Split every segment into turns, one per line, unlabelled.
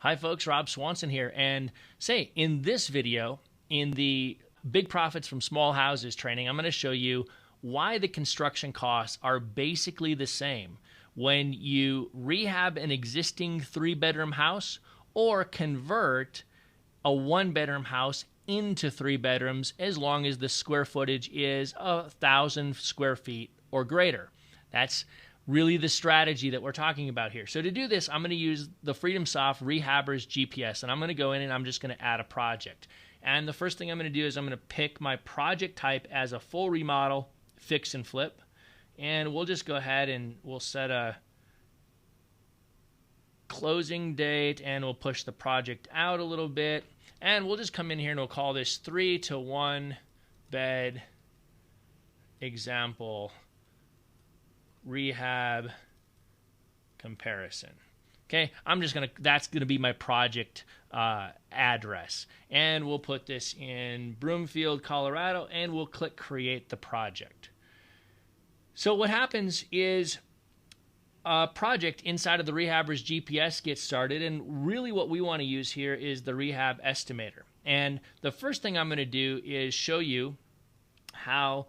Hi folks, Rob Swanson here, and in this video, in the Big Profits from Small Houses training, I'm going to show you why the construction costs are basically the same when you rehab an existing 3-bedroom house or convert a 1-bedroom house into 3 bedrooms, as long as the square footage is 1,000 square feet or greater. That's really the strategy that we're talking about here. So to do this, I'm going to use the FreedomSoft Rehabber's GPS, and I'm going to go in and I'm just going to add a project. And the first thing I'm going to do is I'm going to pick my project type as a full remodel, fix and flip, and we'll just go ahead and we'll set a closing date, and we'll push the project out a little bit, and we'll just come in here and we'll call this 3 to 1 bed example rehab comparison. Okay, that's gonna be my project address, and we'll put this in Broomfield, Colorado, and we'll click create the project. So what happens is a project inside of the Rehabber's GPS gets started, and really what we want to use here is the rehab estimator. And the first thing I'm going to do is show you how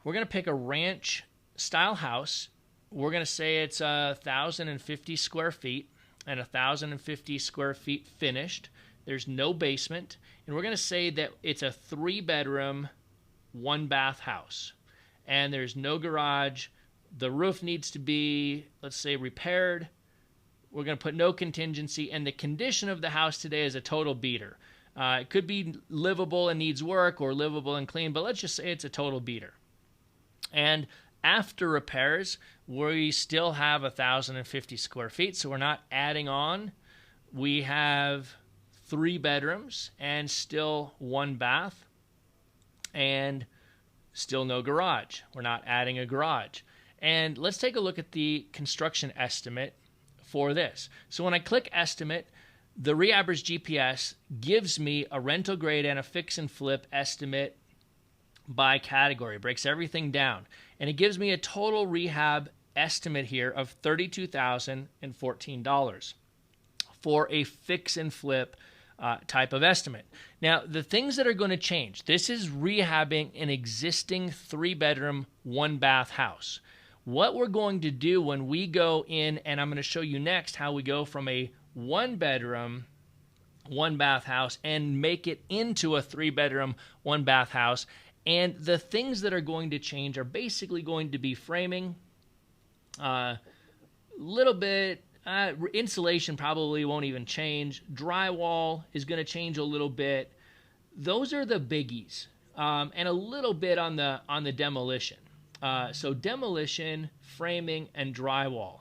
we're going to pick a ranch style house. We're going to say it's 1,050 square feet and 1,050 square feet finished. There's no basement, and we're going to say that it's a 3-bedroom, 1-bath house, and there's no garage. The roof needs to be, let's say, repaired. We're going to put no contingency, and the condition of the house today is a total beater. It could be livable and needs work, or livable and clean, but let's just say it's a total beater. And after repairs, we still have 1,050 square feet, so we're not adding on. We have 3 bedrooms and still 1 bath and still no garage. We're not adding a garage. And let's take a look at the construction estimate for this. So when I click estimate, the Rehabber's GPS gives me a rental grade and a fix and flip estimate by category. It breaks everything down, and it gives me a total rehab estimate here of $32,014 for a fix and flip type of estimate. Now, the things that are going to change, this is rehabbing an existing 3-bedroom, 1-bath house. What we're going to do when we go in, and I'm going to show you next how we go from a 1-bedroom, 1-bath house and make it into a 3-bedroom, 1-bath house. And the things that are going to change are basically going to be framing, little bit, insulation probably won't even change. Drywall is going to change a little bit. Those are the biggies, and a little bit on the demolition. So demolition, framing, and drywall.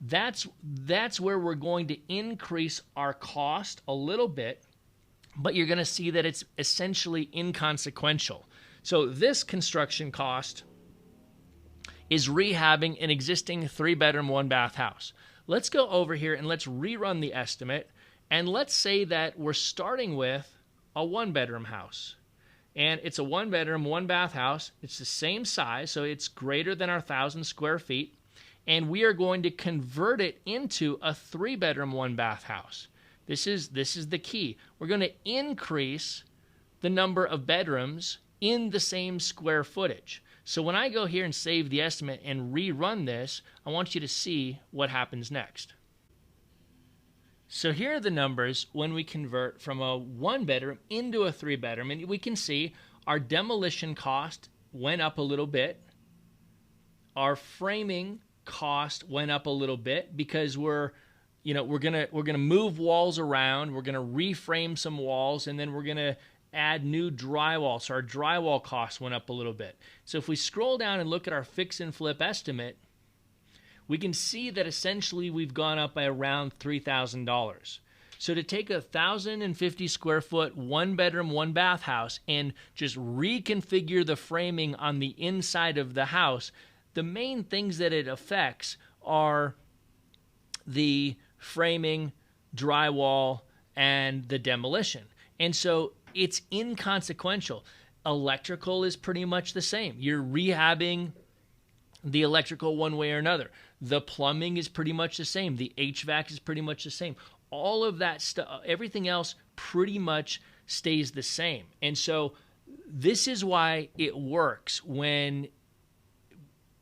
That's where we're going to increase our cost a little bit, but you're going to see that it's essentially inconsequential. So this construction cost is rehabbing an existing 3-bedroom, 1-bath house. Let's go over here and let's rerun the estimate, and let's say that we're starting with a 1-bedroom house. And it's a 1-bedroom, 1-bath house. It's the same size, so it's greater than our 1,000 square feet. And we are going to convert it into a 3-bedroom, 1-bath house. This is the key. We're going to increase the number of bedrooms in the same square footage. So when I go here and save the estimate and rerun this, I want you to see what happens next. So here are the numbers when we convert from a 1-bedroom into a 3-bedroom, and we can see our demolition cost went up a little bit. Our framing cost went up a little bit because we're gonna move walls around. We're gonna reframe some walls, and then we're gonna add new drywall. So our drywall costs went up a little bit. So if we scroll down and look at our fix and flip estimate, we can see that essentially we've gone up by around $3,000. So to take a 1,050 square foot, 1-bedroom, 1-bath house and just reconfigure the framing on the inside of the house, the main things that it affects are the framing, drywall, and the demolition. And so it's inconsequential. Electrical is pretty much the same. You're rehabbing the electrical one way or another. The plumbing is pretty much the same. The HVAC is pretty much the same. all of that stuff, everything else pretty much stays the same. And so this is why it works when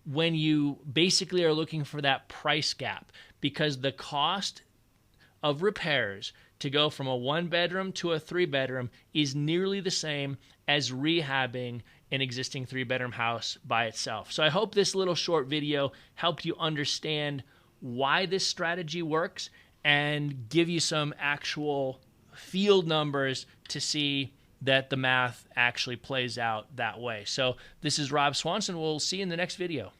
you basically are looking for that price gap, because the cost of repairs to go from a 1-bedroom to a 3-bedroom is nearly the same as rehabbing an existing 3-bedroom house by itself. So I hope this little short video helped you understand why this strategy works and give you some actual field numbers to see that the math actually plays out that way. So this is Rob Swanson. We'll see you in the next video.